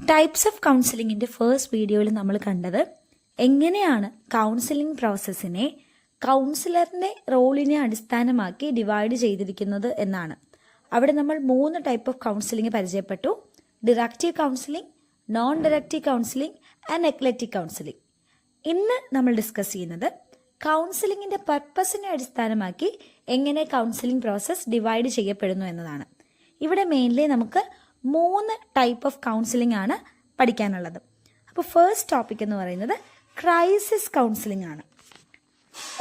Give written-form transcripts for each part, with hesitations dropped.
Types of കൗൺസിലിങ്ങിൻ്റെ first വീഡിയോയിൽ നമ്മൾ കണ്ടത് എങ്ങനെയാണ് കൗൺസിലിംഗ് പ്രോസസ്സിനെ കൗൺസിലറിൻ്റെ റോളിനെ അടിസ്ഥാനമാക്കി ഡിവൈഡ് ചെയ്തിരിക്കുന്നത് എന്നാണ്. അവിടെ നമ്മൾ 3 ടൈപ്പ് ഓഫ് കൗൺസിലിംഗ് പരിചയപ്പെട്ടു. Directive counselling, non directive counselling and eclectic counselling. ഇന്ന് നമ്മൾ ഡിസ്കസ് ചെയ്യുന്നത് കൗൺസിലിങ്ങിൻ്റെ പർപ്പസിനെ അടിസ്ഥാനമാക്കി എങ്ങനെ കൗൺസിലിംഗ് പ്രോസസ്സ് ഡിവൈഡ് ചെയ്യപ്പെടുന്നു എന്നതാണ്. ഇവിടെ മെയിൻലി നമുക്ക് 3 ടൈപ്പ് ഓഫ് കൗൺസിലിംഗ് ആണ് പഠിക്കാനുള്ളത്. അപ്പോൾ ഫസ്റ്റ് ടോപ്പിക് എന്ന് പറയുന്നത് ക്രൈസിസ് കൗൺസിലിംഗ് ആണ്.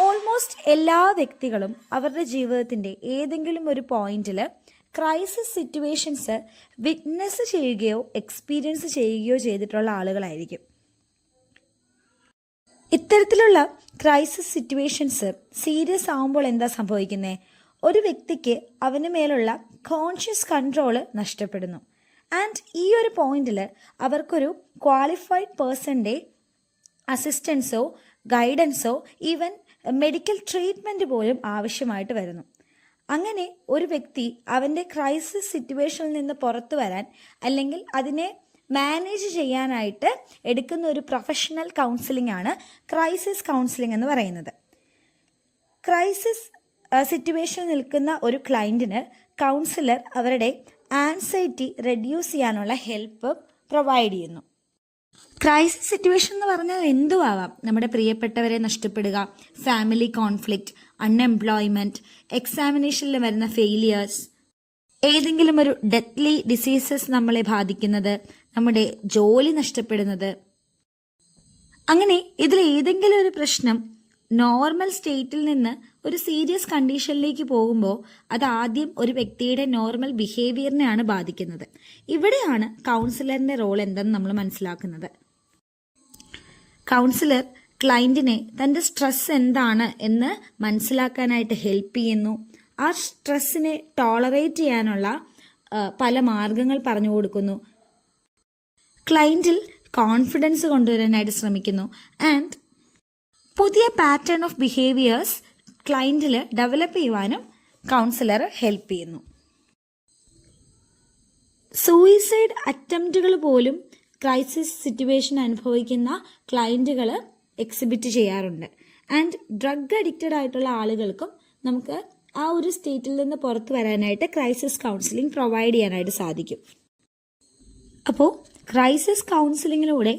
ഓൾമോസ്റ്റ് എല്ലാ വ്യക്തികളും അവരുടെ ജീവിതത്തിൻ്റെ ഏതെങ്കിലും ഒരു പോയിന്റിൽ ക്രൈസിസ് സിറ്റുവേഷൻസ് വിറ്റ്നസ് ചെയ്യുകയോ എക്സ്പീരിയൻസ് ചെയ്യുകയോ ചെയ്തിട്ടുള്ള ആളുകളായിരിക്കും. ഇത്തരത്തിലുള്ള ക്രൈസിസ് സിറ്റുവേഷൻസ് സീരിയസ് ആവുമ്പോൾ എന്താ സംഭവിക്കുന്നത്? ഒരു വ്യക്തിക്ക് അവന് മേലുള്ള കോൺഷ്യസ് കൺട്രോൾ നഷ്ടപ്പെടുന്നു. ആൻഡ് ഈ ഒരു പോയിന്റിൽ അവർക്കൊരു ക്വാളിഫൈഡ് പേഴ്സൻ്റെ അസിസ്റ്റൻസോ ഗൈഡൻസോ ഈവൻ മെഡിക്കൽ ട്രീറ്റ്മെൻറ്റ് പോലും ആവശ്യമായിട്ട് വരുന്നു. അങ്ങനെ ഒരു വ്യക്തി അവൻ്റെ ക്രൈസിസ് സിറ്റുവേഷനിൽ നിന്ന് പുറത്തു വരാൻ അല്ലെങ്കിൽ അതിനെ മാനേജ് ചെയ്യാനായിട്ട് എടുക്കുന്ന ഒരു പ്രൊഫഷണൽ കൗൺസിലിംഗ് ആണ് ക്രൈസിസ് കൗൺസിലിംഗ് എന്ന് പറയുന്നത്. ക്രൈസിസ് സിറ്റുവേഷനിൽ നിൽക്കുന്ന ഒരു ക്ലയൻറ്റിന് കൗൺസിലർ അവരുടെ ആൻസൈറ്റി റെഡ്യൂസ് ചെയ്യാനുള്ള ഹെൽപ്പ് പ്രൊവൈഡ് ചെയ്യുന്നു. ക്രൈസിസ് സിറ്റുവേഷൻ എന്ന് പറഞ്ഞാൽ എന്തും ആവാം. നമ്മുടെ പ്രിയപ്പെട്ടവരെ നഷ്ടപ്പെടുക, ഫാമിലി കോൺഫ്ലിക്റ്റ്, അൺഎംപ്ലോയ്മെൻറ്റ്, എക്സാമിനേഷനിൽ വരുന്ന ഫെയിലിയേഴ്സ്, ഏതെങ്കിലും ഒരു ഡെത്ത്ലി ഡിസീസസ് നമ്മളെ ബാധിക്കുന്നത്, നമ്മുടെ ജോലി നഷ്ടപ്പെടുന്നത്. അങ്ങനെ ഇതിൽ ഏതെങ്കിലും ഒരു പ്രശ്നം നോർമൽ സ്റ്റേറ്റിൽ നിന്ന് ഒരു സീരിയസ് കണ്ടീഷനിലേക്ക് പോകുമ്പോൾ അത് ആദ്യം ഒരു വ്യക്തിയുടെ നോർമൽ ബിഹേവിയറിനെയാണ് ബാധിക്കുന്നത്. ഇവിടെയാണ് കൗൺസിലറിൻ്റെ റോൾ എന്തെന്ന് നമ്മൾ മനസ്സിലാക്കുന്നത്. കൗൺസിലർ ക്ലയൻറ്റിനെ തൻ്റെ സ്ട്രെസ് എന്താണ് എന്ന് മനസ്സിലാക്കാനായിട്ട് ഹെൽപ്പ് ചെയ്യുന്നു. ആ സ്ട്രെസ്സിനെ ടോളറേറ്റ് ചെയ്യാനുള്ള പല മാർഗങ്ങൾ പറഞ്ഞു കൊടുക്കുന്നു. ക്ലയൻറ്റിൽ കോൺഫിഡൻസ് കൊണ്ടുവരാനായിട്ട് ശ്രമിക്കുന്നു. ആൻഡ് പുതിയ പാറ്റേൺ ഓഫ് ബിഹേവിയേഴ്സ് ക്ലയൻറ്റിൽ ഡെവലപ്പ് ചെയ്യുവാനും കൗൺസിലർ ഹെൽപ്പ് ചെയ്യുന്നു. സൂയിസൈഡ് അറ്റംപ്റ്റുകൾ പോലും ക്രൈസിസ് സിറ്റുവേഷൻ അനുഭവിക്കുന്ന ക്ലയൻറ്റുകൾ എക്സിബിറ്റ് ചെയ്യാറുണ്ട്. ആൻഡ് ഡ്രഗ് അഡിക്റ്റഡ് ആയിട്ടുള്ള ആളുകൾക്കും നമുക്ക് ആ ഒരു സ്റ്റേറ്റിൽ നിന്ന് പുറത്തു വരാനായിട്ട് ക്രൈസിസ് കൗൺസിലിംഗ് പ്രൊവൈഡ് ചെയ്യാനായിട്ട് സാധിക്കും. അപ്പോൾ ക്രൈസിസ് കൗൺസിലിങ്ങിലൂടെ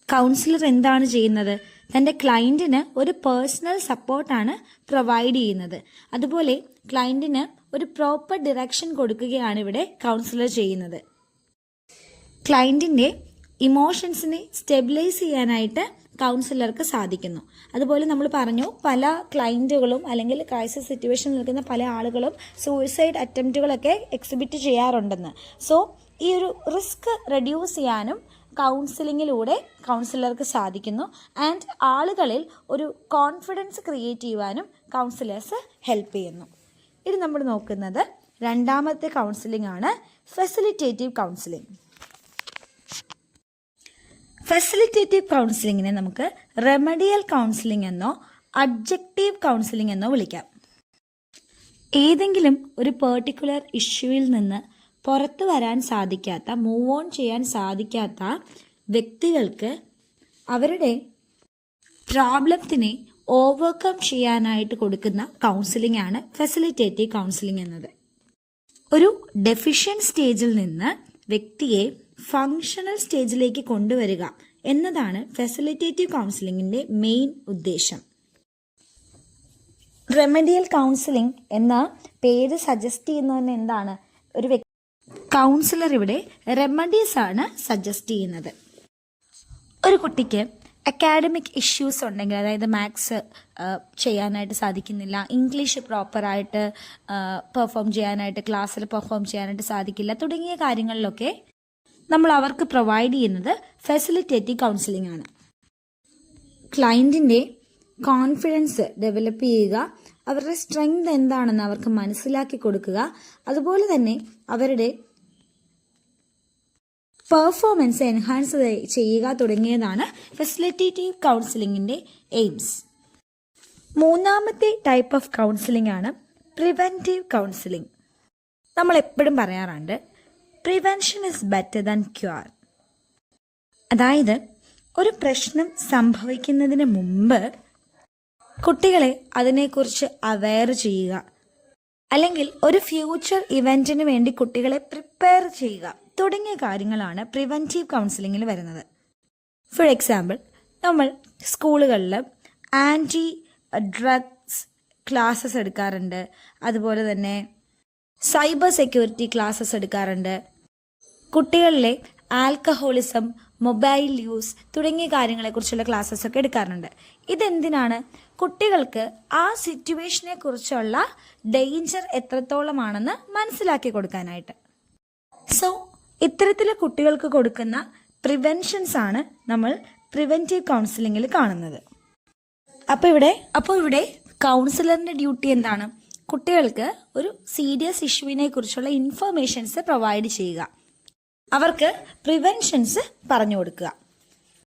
കൗൺസിലർ എന്താണ് ചെയ്യുന്നത്? തൻ്റെ ക്ലയൻറ്റിന് ഒരു പേഴ്സണൽ സപ്പോർട്ടാണ് പ്രൊവൈഡ് ചെയ്യുന്നത്. അതുപോലെ ക്ലയൻറ്റിന് ഒരു പ്രോപ്പർ ഡിറക്ഷൻ കൊടുക്കുകയാണ് ഇവിടെ കൗൺസിലർ ചെയ്യുന്നത്. ക്ലയൻറ്റിൻ്റെ ഇമോഷൻസിനെ സ്റ്റെബിലൈസ് ചെയ്യാനായിട്ട് കൗൺസിലർക്ക് സാധിക്കുന്നു. അതുപോലെ നമ്മൾ പറഞ്ഞു, പല ക്ലയൻറ്റുകളും അല്ലെങ്കിൽ ക്രൈസിസ് സിറ്റുവേഷനിൽ നിൽക്കുന്ന പല ആളുകളും സൂയിസൈഡ് അറ്റംപ്റ്റുകളൊക്കെ എക്സിബിറ്റ് ചെയ്യാറുണ്ടെന്ന്. സോ ഈ ഒരു റിസ്ക് റെഡ്യൂസ് ചെയ്യാനും കൗൺസിലിങ്ങിലൂടെ കൗൺസിലർക്ക് സാധിക്കുന്നു. ആൻഡ് ആളുകളിൽ ഒരു കോൺഫിഡൻസ് ക്രിയേറ്റ് ചെയ്യുവാനും കൗൺസിലേഴ്സ് ഹെൽപ്പ് ചെയ്യുന്നു. ഇത് നമ്മൾ നോക്കുന്നത് രണ്ടാമത്തെ കൗൺസിലിംഗ് ആണ്, ഫെസിലിറ്റേറ്റീവ് കൗൺസിലിംഗ്. ഫെസിലിറ്റേറ്റീവ് കൗൺസിലിങ്ങിനെ നമുക്ക് റെമഡിയൽ കൗൺസിലിംഗ് എന്നോ അബ്ജക്റ്റീവ് കൗൺസിലിംഗ് എന്നോ വിളിക്കാം. ഏതെങ്കിലും ഒരു പെർട്ടിക്കുലർ ഇഷ്യൂവിൽ നിന്ന് പുറത്തു വരാൻ സാധിക്കാത്ത, മൂവ് ഓൺ ചെയ്യാൻ സാധിക്കാത്ത വ്യക്തികൾക്ക് അവരുടെ പ്രോബ്ലത്തിനെ ഓവർകം ചെയ്യാനായിട്ട് കൊടുക്കുന്ന കൗൺസിലിംഗ് ആണ് ഫെസിലിറ്റേറ്റീവ് കൗൺസിലിംഗ് എന്നത്. ഒരു ഡെഫിഷ്യൻ സ്റ്റേജിൽ നിന്ന് വ്യക്തിയെ ഫങ്ഷണൽ സ്റ്റേജിലേക്ക് കൊണ്ടുവരിക എന്നതാണ് ഫെസിലിറ്റേറ്റീവ് കൗൺസിലിംഗിൻ്റെ മെയിൻ ഉദ്ദേശം. റെമഡിയൽ കൗൺസിലിംഗ് എന്ന പേര് സജസ്റ്റ് ചെയ്യുന്നതിന് എന്താണ്? ഒരു കൗൺസിലർ ഇവിടെ റെമഡീസ് ആണ് സജസ്റ്റ് ചെയ്യുന്നത്. ഒരു കുട്ടിക്ക് അക്കാഡമിക് ഇഷ്യൂസ് ഉണ്ടെങ്കിൽ, അതായത് മാത്സ് ചെയ്യാനായിട്ട് സാധിക്കുന്നില്ല, ഇംഗ്ലീഷ് പ്രോപ്പറായിട്ട് പെർഫോം ചെയ്യാനായിട്ട്, ക്ലാസ്സിൽ പെർഫോം ചെയ്യാനായിട്ട് സാധിക്കില്ല, തുടങ്ങിയ കാര്യങ്ങളിലൊക്കെ നമ്മൾ അവർക്ക് പ്രൊവൈഡ് ചെയ്യുന്നത് ഫെസിലിറ്റേറ്റീവ് കൗൺസിലിംഗ് ആണ്. ക്ലയൻറ്റിൻ്റെ കോൺഫിഡൻസ് ഡെവലപ്പ് ചെയ്യുക, അവരുടെ സ്ട്രെങ്ത് എന്താണെന്ന് അവർക്ക് മനസ്സിലാക്കി കൊടുക്കുക, അതുപോലെ തന്നെ അവരുടെ പെർഫോമൻസ് എൻഹാൻസ് ചെയ്യുക തുടങ്ങിയതാണ് ഫെസിലിറ്റേറ്റീവ് കൗൺസിലിങ്ങിൻ്റെ എയിംസ്. മൂന്നാമത്തെ ടൈപ്പ് ഓഫ് കൗൺസിലിംഗ് ആണ് പ്രിവെൻറ്റീവ് കൗൺസിലിംഗ്. നമ്മൾ എപ്പോഴും പറയാറുണ്ട്, prevention is better than cure. അതായത് ഒരു പ്രശ്നം സംഭവിക്കുന്നതിന് മുമ്പ് കുട്ടികളെ അതിനെക്കുറിച്ച് അവെയർ ചെയ്യുക, അല്ലെങ്കിൽ ഒരു ഫ്യൂച്ചർ ഇവൻറ്റിന് വേണ്ടി കുട്ടികളെ പ്രിപ്പയർ ചെയ്യുക തുടങ്ങിയ കാര്യങ്ങളാണ് പ്രിവെൻറ്റീവ് കൗൺസിലിങ്ങിൽ വരുന്നത്. ഫോർ എക്സാമ്പിൾ, നമ്മൾ സ്കൂളുകളിൽ ആൻറ്റി ഡ്രഗ്സ് ക്ലാസ്സസ് എടുക്കാറുണ്ട്, അതുപോലെ തന്നെ സൈബർ സെക്യൂരിറ്റി ക്ലാസ്സസ് എടുക്കാറുണ്ട്, കുട്ടികളിലെ ആൽക്കഹോളിസം, മൊബൈൽ യൂസ് തുടങ്ങിയ കാര്യങ്ങളെക്കുറിച്ചുള്ള ക്ലാസ്സസ് ഒക്കെ എടുക്കാറുണ്ട്. ഇതെന്തിനാണ്? കുട്ടികൾക്ക് ആ സിറ്റുവേഷനെ കുറിച്ചുള്ള ഡേഞ്ചർ എത്രത്തോളമാണെന്ന് മനസ്സിലാക്കി കൊടുക്കാനായിട്ട്. സോ ഇത്തരത്തിൽ കുട്ടികൾക്ക് കൊടുക്കുന്ന പ്രിവെൻഷൻസ് ആണ് നമ്മൾ പ്രിവെൻറ്റീവ് കൗൺസിലിങ്ങിൽ കാണുന്നത്. അപ്പോൾ ഇവിടെ കൗൺസിലറിൻ്റെ ഡ്യൂട്ടി എന്താണ്? കുട്ടികൾക്ക് ഒരു സീരിയസ് ഇഷ്യൂവിനെ കുറിച്ചുള്ള ഇൻഫർമേഷൻസ് പ്രൊവൈഡ് ചെയ്യുക, അവർക്ക് പ്രിവെൻഷൻസ് പറഞ്ഞു കൊടുക്കുക.